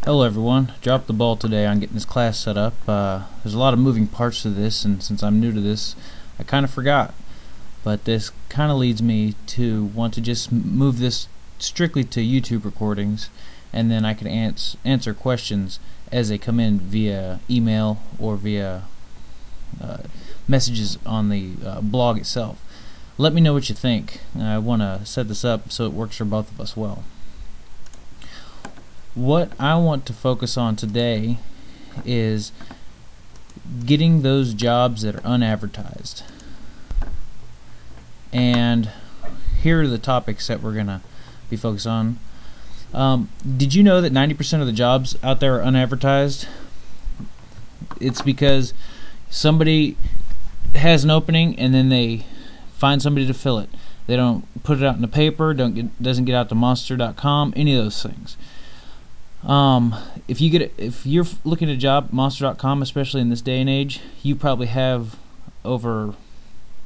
Hello everyone. Dropped the ball today on getting this class set up. There's a lot of moving parts to this, and since I'm new to this, I kind of forgot. But this kind of leads me to want to just move this strictly to YouTube recordings, and then I can answer questions as they come in via email or via messages on the blog itself. Let me know what you think. I want to set this up so it works for both of us well. What I want to focus on today is getting those jobs that are unadvertised. And here are the topics that we're going to be focused on. Did you know that 90% of the jobs out there are unadvertised? It's because somebody has an opening and then they find somebody to fill it. They don't put it out in the paper, doesn't get out to monster.com, any of those things. If you're looking at a job, monster.com, especially in this day and age, you probably have over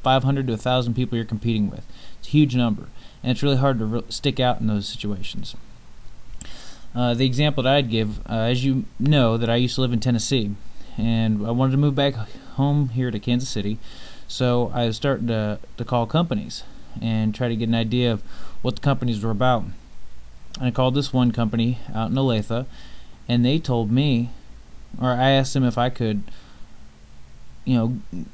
500 to 1,000 people you're competing with. It's a huge number, and it's really hard to stick out in those situations. The example that I'd give, as you know, that I used to live in Tennessee, and I wanted to move back home here to Kansas City, so I was starting to call companies and try to get an idea of what the companies were about. I called this one company out in Olathe, and they told me, or I asked them if I could,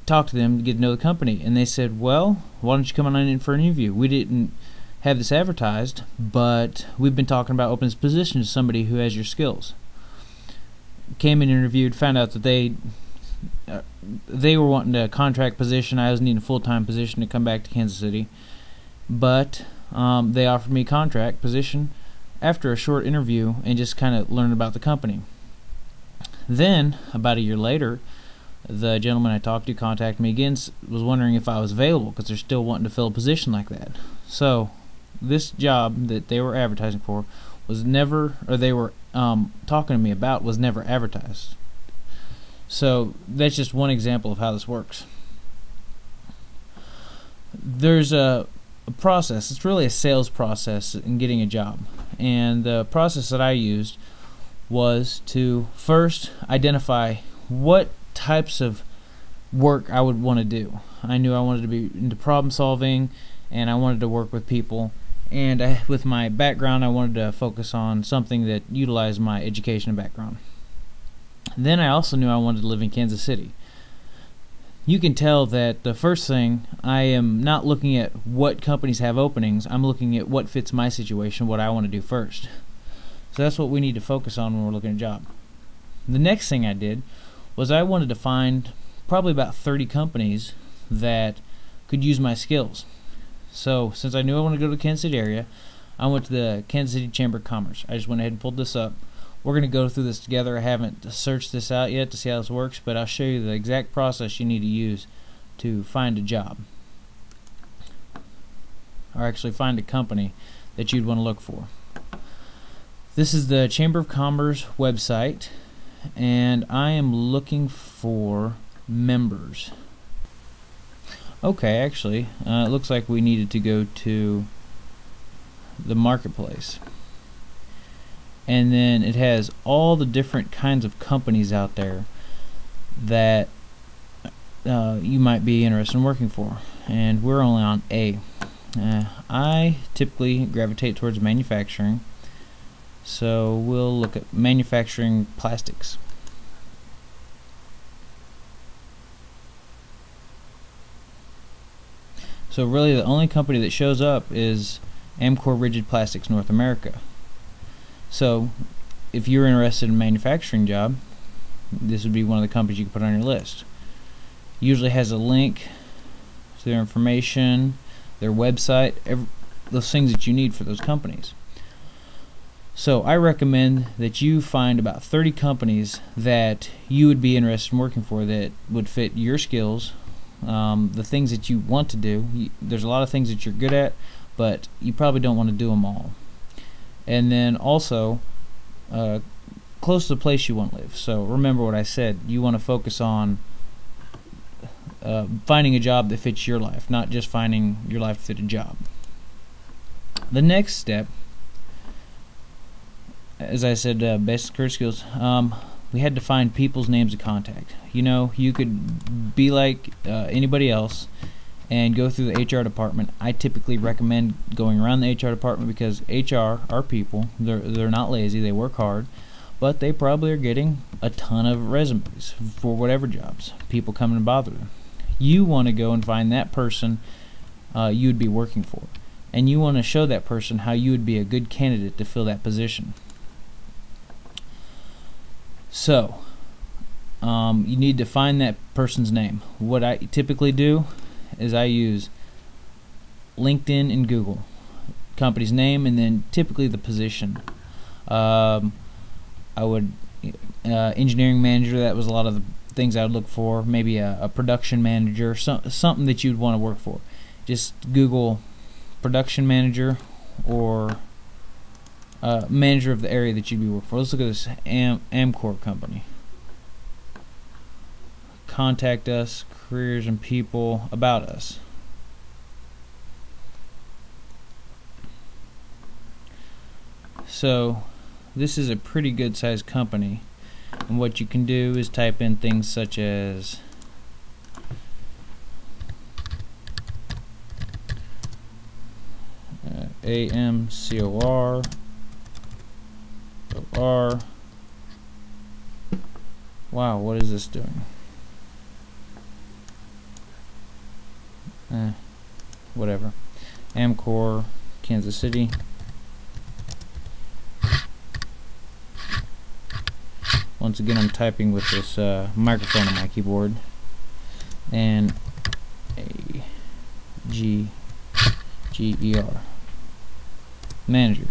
talk to them to get to know the company, and they said, well, why don't you come on in for an interview? We didn't have this advertised, but we've been talking about opening this position to somebody who has your skills. Came in, interviewed, found out that they were wanting a contract position. I was needing a full-time position to come back to Kansas City, but they offered me a contract position after a short interview and just kind of learned about the company. Then, about a year later, the gentleman I talked to contacted me again, was wondering if I was available because they're still wanting to fill a position like that. So, this job that they were advertising for was never, or they were talking to me about, was never advertised. So, that's just one example of how this works. There's a process. It's really a sales process in getting a job, and the process that I used was to first identify what types of work I would want to do. I knew I wanted to be into problem solving, and I wanted to work with people, and with my background I wanted to focus on something that utilized my education and background. Then I also knew I wanted to live in Kansas City. You can tell that the first thing, I am not looking at what companies have openings, I'm looking at what fits my situation, what I want to do first. So that's what we need to focus on when we're looking at a job. The next thing I did was I wanted to find probably about 30 companies that could use my skills. So since I knew I wanted to go to the Kansas City area, I went to the Kansas City Chamber of Commerce. I just went ahead and pulled this up. We're going to go through this together. I haven't searched this out yet to see how this works, but I'll show you the exact process you need to use to find a job, or actually find a company that you'd want to look for. This is the Chamber of Commerce website, and I am looking for members. Okay, actually, it looks like we needed to go to the marketplace. And then it has all the different kinds of companies out there that you might be interested in working for, and we're only on A. I typically gravitate towards manufacturing, so we'll look at manufacturing plastics. So really the only company that shows up is Amcor Rigid Plastics North America. So if you're interested in a manufacturing job, this would be one of the companies you can put on your list. Usually has a link to their information, their website, those things that you need for those companies. So I recommend that you find about 30 companies that you would be interested in working for that would fit your skills, the things that you want to do. There's a lot of things that you're good at, but you probably don't want to do them all. And then also close to the place you want to live. So remember what I said, you want to focus on finding a job that fits your life, not just finding your life to fit a job. The next step as I said, basic career skills. We had to find people's names of contact. You could be like anybody else and go through the HR department. I typically recommend going around the HR department because HR are people. They're not lazy. They work hard, but they probably are getting a ton of resumes for whatever jobs. People come and bother them. You want to go and find that person you would be working for, and you want to show that person how you would be a good candidate to fill that position. So you need to find that person's name. What I typically do is I use LinkedIn and Google, company's name, and then typically the position. I would engineering manager. That was a lot of the things I would look for. Maybe a production manager, something that you'd want to work for. Just Google production manager or manager of the area that you'd be working for. Let's look at this Amcor company. Contact us, careers and people, about us. So this is a pretty good sized company, and what you can do is type in things such as AMCOR OR. Wow, what is this doing? Whatever. Amcor, Kansas City. Once again, I'm typing with this microphone on my keyboard. And AGGER. Manager.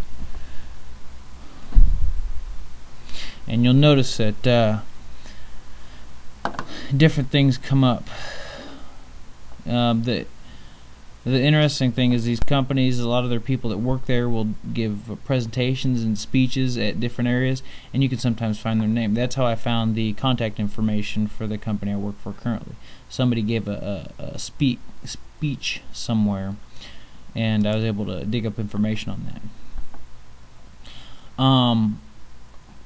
And you'll notice that different things come up. The interesting thing is these companies, a lot of their people that work there will give presentations and speeches at different areas, and you can sometimes find their name. That's how I found the contact information for the company I work for currently. Somebody gave a speech somewhere, and I was able to dig up information on that.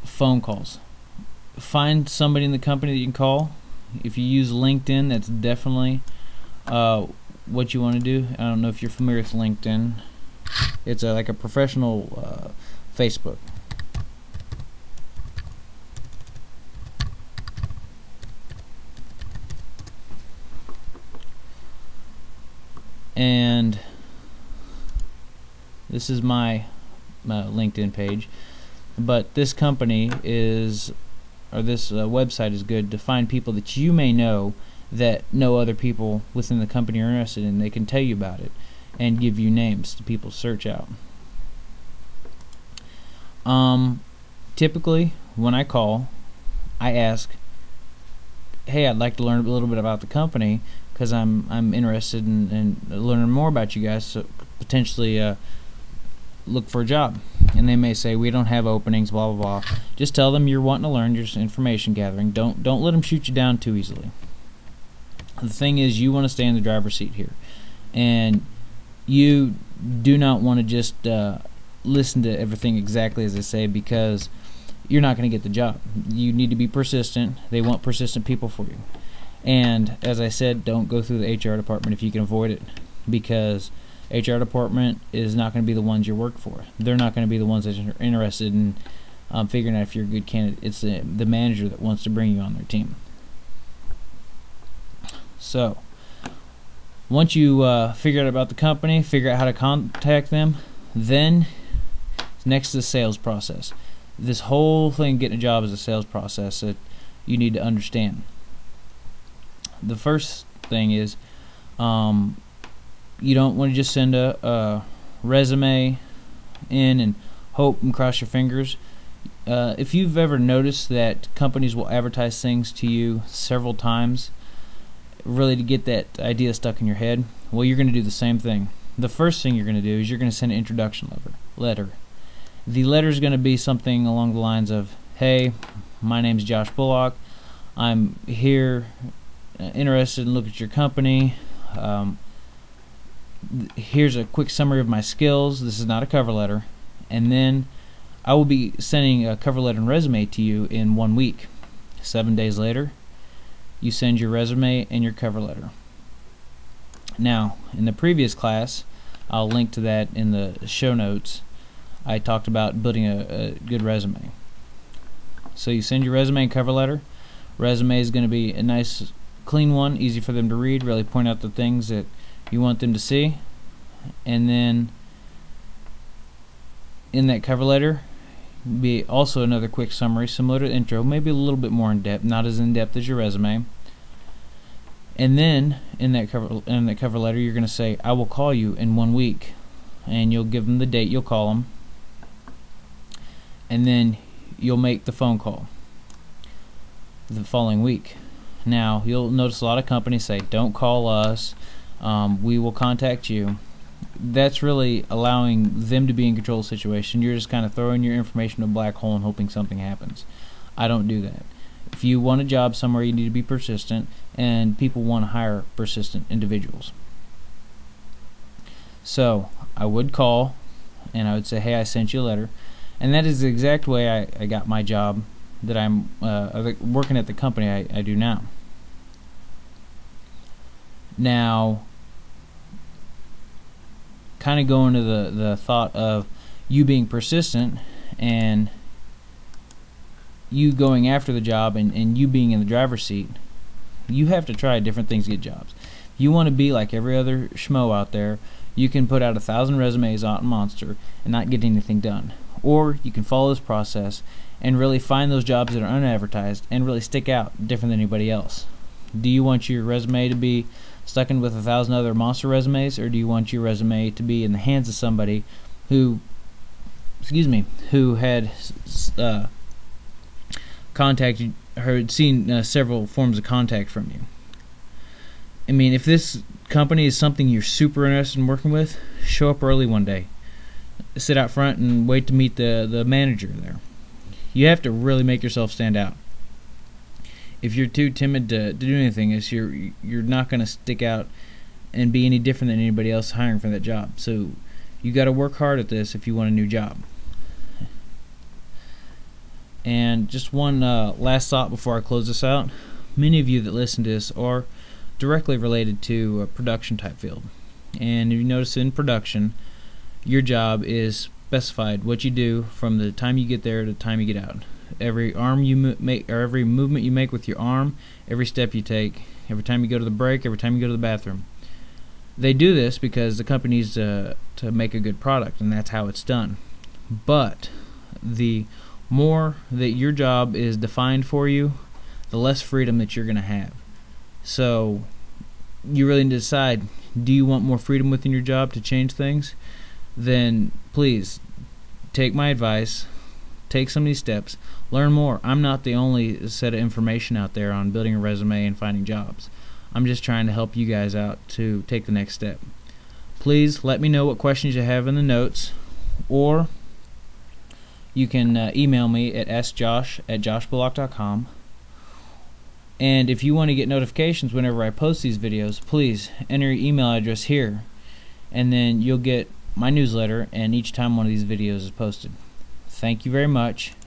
Phone calls. Find somebody in the company that you can call. If you use LinkedIn, that's definitely what you want to do. I don't know if you're familiar with LinkedIn. It's like a professional Facebook. And this is my LinkedIn page. But this company is, or this website is good to find people that you may know that no other people within the company are interested in. They can tell you about it and give you names to people to search out. Typically, when I call, I ask, "Hey, I'd like to learn a little bit about the company because I'm interested in learning more about you guys. So potentially look for a job." And they may say, "We don't have openings, blah blah blah." Just tell them you're wanting to learn, you're just information gathering. Don't let them shoot you down too easily. The thing is, you want to stay in the driver's seat here, and you do not want to just listen to everything exactly as they say, because you're not going to get the job. You need to be persistent. They want persistent people for you. And as I said, don't go through the HR department if you can avoid it, because HR department is not going to be the ones you work for. They're not going to be the ones that are interested in figuring out if you're a good candidate. It's the manager that wants to bring you on their team. So once you figure out about the company, figure out how to contact them, then next is the sales process. This whole thing, getting a job, is a sales process that you need to understand. The first thing is you don't want to just send a resume in and hope and cross your fingers. If you've ever noticed that companies will advertise things to you several times, really to get that idea stuck in your head, well, you're going to do the same thing. The first thing you're going to do is you're going to send an introduction letter. The letter is going to be something along the lines of, "Hey, my name's Josh Bullock. I'm here interested in looking at your company. Here's a quick summary of my skills." This is not a cover letter. And then I will be sending a cover letter and resume to you in 1 week. 7 days later, you send your resume and your cover letter. Now, in the previous class, I'll link to that in the show notes, I talked about building a good resume. So you send your resume and cover letter. Resume is going to be a nice clean one, easy for them to read, really point out the things that you want them to see. And then in that cover letter be also another quick summary similar to the intro, maybe a little bit more in depth, not as in depth as your resume. And then in that cover letter you're going to say, I will call you in 1 week, and you'll give them the date you'll call them, and then you'll make the phone call the following week. Now you'll notice a lot of companies say, don't call us, we will contact you. That's really allowing them to be in control of the situation. You're just kind of throwing your information in a black hole and hoping something happens. I don't do that. If you want a job somewhere, you need to be persistent, and people want to hire persistent individuals. So I would call and I would say, hey, I sent you a letter, and that is the exact way I got my job that I'm working at the company I do now. Now, kind of going to the thought of you being persistent and you going after the job and you being in the driver's seat, you have to try different things to get jobs. If you want to be like every other schmo out there, you can put out 1,000 resumes on Monster and not get anything done. Or you can follow this process and really find those jobs that are unadvertised and really stick out different than anybody else. Do you want your resume to be stuck in with 1,000 other monster resumes, or do you want your resume to be in the hands of somebody who had contacted or had seen several forms of contact from you? I mean, if this company is something you're super interested in working with, show up early one day. Sit out front and wait to meet the manager there. You have to really make yourself stand out. If you're too timid to do anything, you're not going to stick out and be any different than anybody else hiring for that job. So you got to work hard at this if you want a new job. And just one last thought before I close this out. Many of you that listen to this are directly related to a production type field. And if you notice, in production, your job is specified what you do from the time you get there to the time you get out. Every arm you make, or every movement you make with your arm, every step you take, every time you go to the break, every time you go to the bathroom. They do this because the company needs to make a good product, and that's how it's done. But the more that your job is defined for you, the less freedom that you're going to have. So you really need to decide, do you want more freedom within your job to change things? Then please take my advice, take some of these steps, learn more. I'm not the only set of information out there on building a resume and finding jobs. I'm just trying to help you guys out to take the next step. Please let me know what questions you have in the notes, or you can email me at askjosh@joshbullock.com. And if you want to get notifications whenever I post these videos, please enter your email address here, and then you'll get my newsletter and each time one of these videos is posted. Thank you very much.